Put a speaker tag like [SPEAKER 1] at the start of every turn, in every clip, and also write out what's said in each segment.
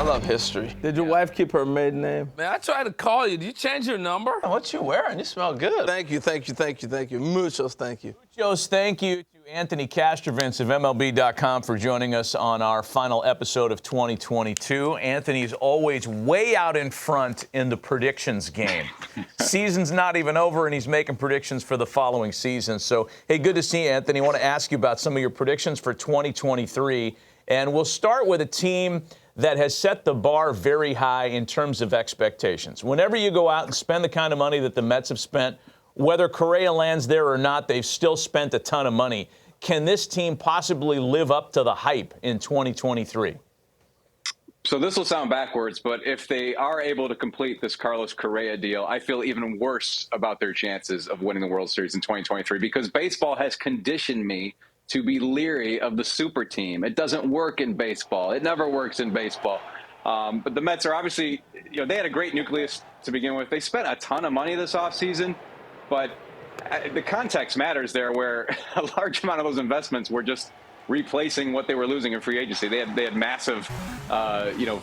[SPEAKER 1] love history.
[SPEAKER 2] Did your wife keep her maiden name?
[SPEAKER 1] Man, I tried to call you. Did you change your number?
[SPEAKER 3] What you wearing? You smell good.
[SPEAKER 1] Thank you. Muchos thank you.
[SPEAKER 3] Muchos thank you to Anthony Castrovince of MLB.com for joining us on our final episode of 2022. Anthony's always way out in front in the predictions game. Season's not even over, and he's making predictions for the following season. So, hey, good to see you, Anthony. I want to ask you about some of your predictions for 2023. And we'll start with a team that has set the bar very high in terms of expectations. Whenever you go out and spend the kind of money that the Mets have spent, whether Correa lands there or not, they've still spent a ton of money. Can this team possibly live up to the hype in 2023?
[SPEAKER 4] So this will sound backwards, but if they are able to complete this Carlos Correa deal, I feel even worse about their chances of winning the World Series in 2023 because baseball has conditioned me to be leery of the super team. It doesn't work in baseball. It never works in baseball. But the Mets are obviously, they had a great nucleus to begin with. They spent a ton of money this offseason, but the context matters there where a large amount of those investments were just replacing what they were losing in free agency. They had massive,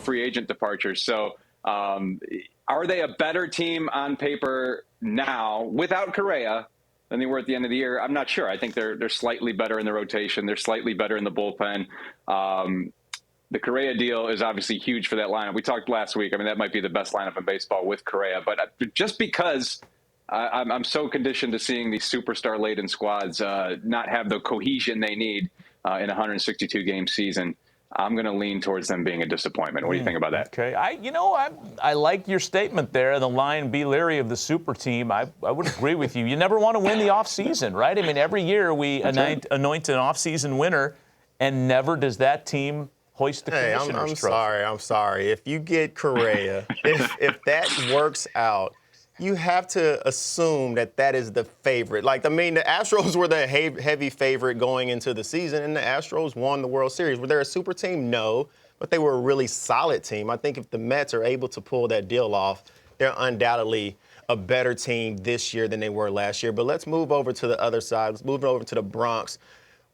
[SPEAKER 4] free agent departures. So are they a better team on paper now without Correa than they were at the end of the year? I'm not sure. I think they're slightly better in the rotation. They're slightly better in the bullpen. The Correa deal is obviously huge for that lineup. We talked last week. I mean, that might be the best lineup in baseball with Correa. But just because I'm so conditioned to seeing these superstar-laden squads not have the cohesion they need in a 162-game season, I'm going to lean towards them being a disappointment. What do you think about that?
[SPEAKER 3] Okay. I like your statement there, the line, be leery of the super team. I would agree with you. You never want to win the offseason, right? I mean, every year we anoint an offseason winner, and never does that team hoist the commissioner's trophy.
[SPEAKER 5] I'm sorry. If you get Correa, if that works out, you have to assume that is the favorite. The Astros were the heavy favorite going into the season, and the Astros won the World Series. Were they a super team? No, but they were a really solid team. I think if the Mets are able to pull that deal off, they're undoubtedly a better team this year than they were last year. But let's move over to the other side. Let's move over to the Bronx.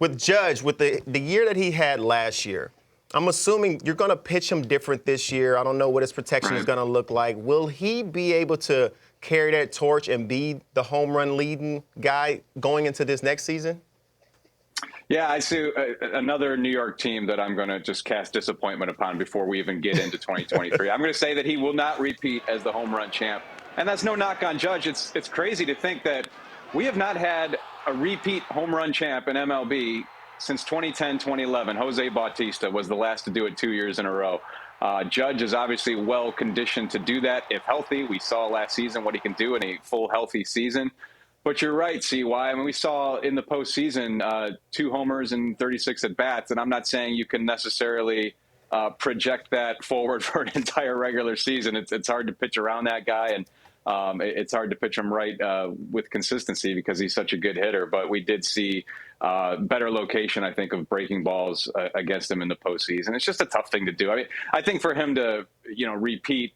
[SPEAKER 5] With Judge, with the year that he had last year, I'm assuming you're going to pitch him different this year. I don't know what his protection is going to look like. Will he be able to carry that torch and be the home run leading guy going into this next season?
[SPEAKER 4] Yeah, I see another New York team that I'm going to just cast disappointment upon before we even get into 2023. I'm going to say that he will not repeat as the home run champ. And that's no knock on Judge. It's crazy to think that we have not had a repeat home run champ in MLB since 2010, 2011. Jose Bautista was the last to do it 2 years in a row. Judge is obviously well conditioned to do that if healthy. We saw last season what he can do in a full healthy season. But you're right, CY. I mean, we saw in the postseason 2 homers and 36 at-bats, and I'm not saying you can necessarily project that forward for an entire regular season. It's hard to pitch around that guy, and it's hard to pitch him right with consistency because he's such a good hitter. But we did see better location, I think, of breaking balls against him in the postseason. It's just a tough thing to do. I mean, I think for him to, repeat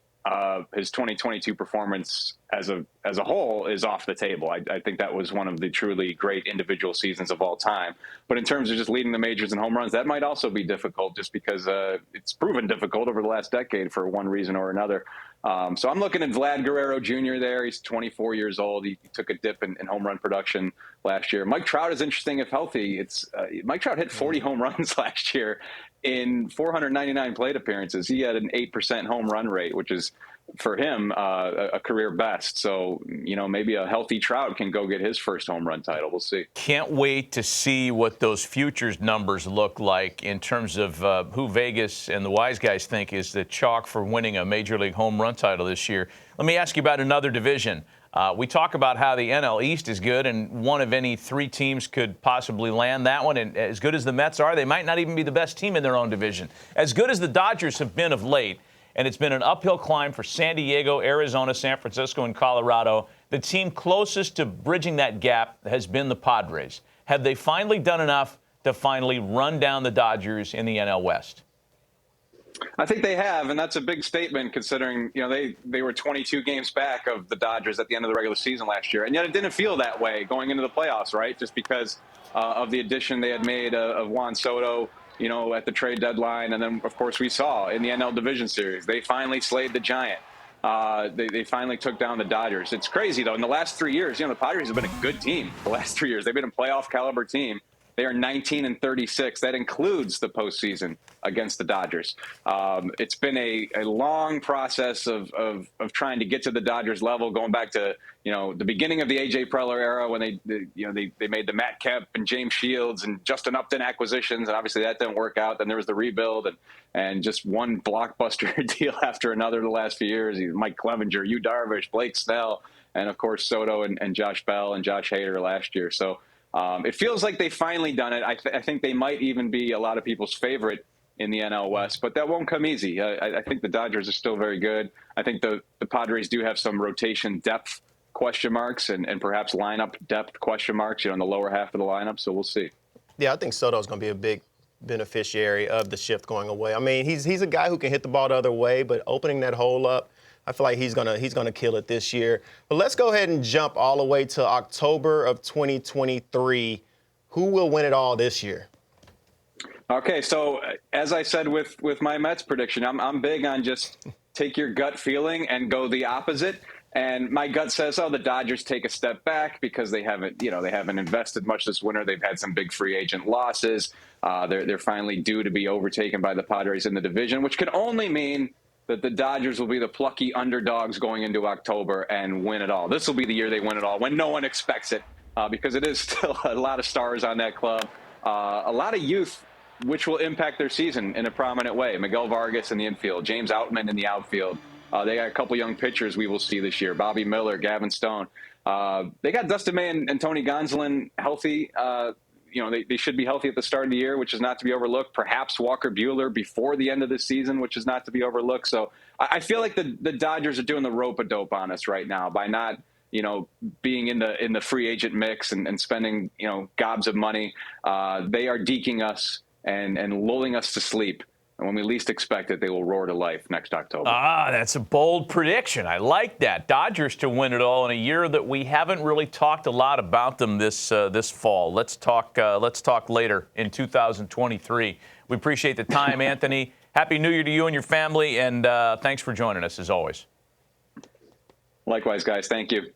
[SPEAKER 4] his 2022 performance as a whole is off the table. I think that was one of the truly great individual seasons of all time. But in terms of just leading the majors in home runs, that might also be difficult just because it's proven difficult over the last decade for one reason or another. So I'm looking at Vlad Guerrero Jr. there. He's 24 years old. He took a dip in home run production last year. Mike Trout is interesting if healthy. Mike Trout hit 40 home runs last year in 499 plate appearances. He had an 8% home run rate, which is, for him, a career best. So, maybe a healthy Trout can go get his first home run title. We'll see.
[SPEAKER 3] Can't wait to see what those futures numbers look like in terms of who Vegas and the wise guys think is the chalk for winning a Major League home run title this year. Let me ask you about another division. We talk about how the NL East is good, and one of any 3 teams could possibly land that one. And as good as the Mets are, they might not even be the best team in their own division. As good as the Dodgers have been of late, and it's been an uphill climb for San Diego, Arizona, San Francisco, and Colorado, the team closest to bridging that gap has been the Padres. Have they finally done enough to finally run down the Dodgers in the NL West?
[SPEAKER 4] I think they have, and that's a big statement considering, they were 22 games back of the Dodgers at the end of the regular season last year. And yet it didn't feel that way going into the playoffs, right? Just because of the addition they had made of Juan Soto at the trade deadline. And then, of course, we saw in the NL Division Series, they finally slayed the Giant. They finally took down the Dodgers. It's crazy, though. In the last 3 years, the Padres have been a good team the last 3 years. They've been a playoff caliber team. They are 19-36. That includes the postseason against the Dodgers. It's been a long process of trying to get to the Dodgers level, going back to the beginning of the A.J. Preller era when they made the Matt Kemp and James Shields and Justin Upton acquisitions, and obviously that didn't work out. Then there was the rebuild and just one blockbuster deal after another the last few years. Mike Clevenger, Yu Darvish, Blake Snell, and of course Soto and Josh Bell and Josh Hader last year. So. It feels like they've finally done it. I think they might even be a lot of people's favorite in the NL West, but that won't come easy. I think the Dodgers are still very good. I think the Padres do have some rotation depth question marks and perhaps lineup depth question marks, in the lower half of the lineup. So we'll see.
[SPEAKER 5] Yeah, I think Soto's going to be a big beneficiary of the shift going away. I mean, he's a guy who can hit the ball the other way, but opening that hole up, I feel like he's gonna kill it this year. But let's go ahead and jump all the way to October of 2023. Who will win it all this year?
[SPEAKER 4] Okay, so as I said with my Mets prediction, I'm big on just take your gut feeling and go the opposite. And my gut says, the Dodgers take a step back because they haven't invested much this winter. They've had some big free agent losses. They're finally due to be overtaken by the Padres in the division, which could only mean that the Dodgers will be the plucky underdogs going into October and win it all. This will be the year they win it all when no one expects it, because it is still a lot of stars on that club, a lot of youth, which will impact their season in a prominent way. Miguel Vargas in the infield, James Outman in the outfield. They got a couple young pitchers we will see this year, Bobby Miller, Gavin Stone. They got Dustin May and Tony Gonsolin healthy. They should be healthy at the start of the year, which is not to be overlooked. Perhaps Walker Buehler before the end of the season, which is not to be overlooked. So I feel like the Dodgers are doing the rope-a-dope on us right now by not, being in the free agent mix and spending, gobs of money. They are deking us and lulling us to sleep. And when we least expect it, they will roar to life next October.
[SPEAKER 3] That's a bold prediction. I like that. Dodgers to win it all in a year that we haven't really talked a lot about them this fall. Let's talk later in 2023. We appreciate the time, Anthony. Happy New Year to you and your family, and thanks for joining us as always.
[SPEAKER 4] Likewise, guys. Thank you.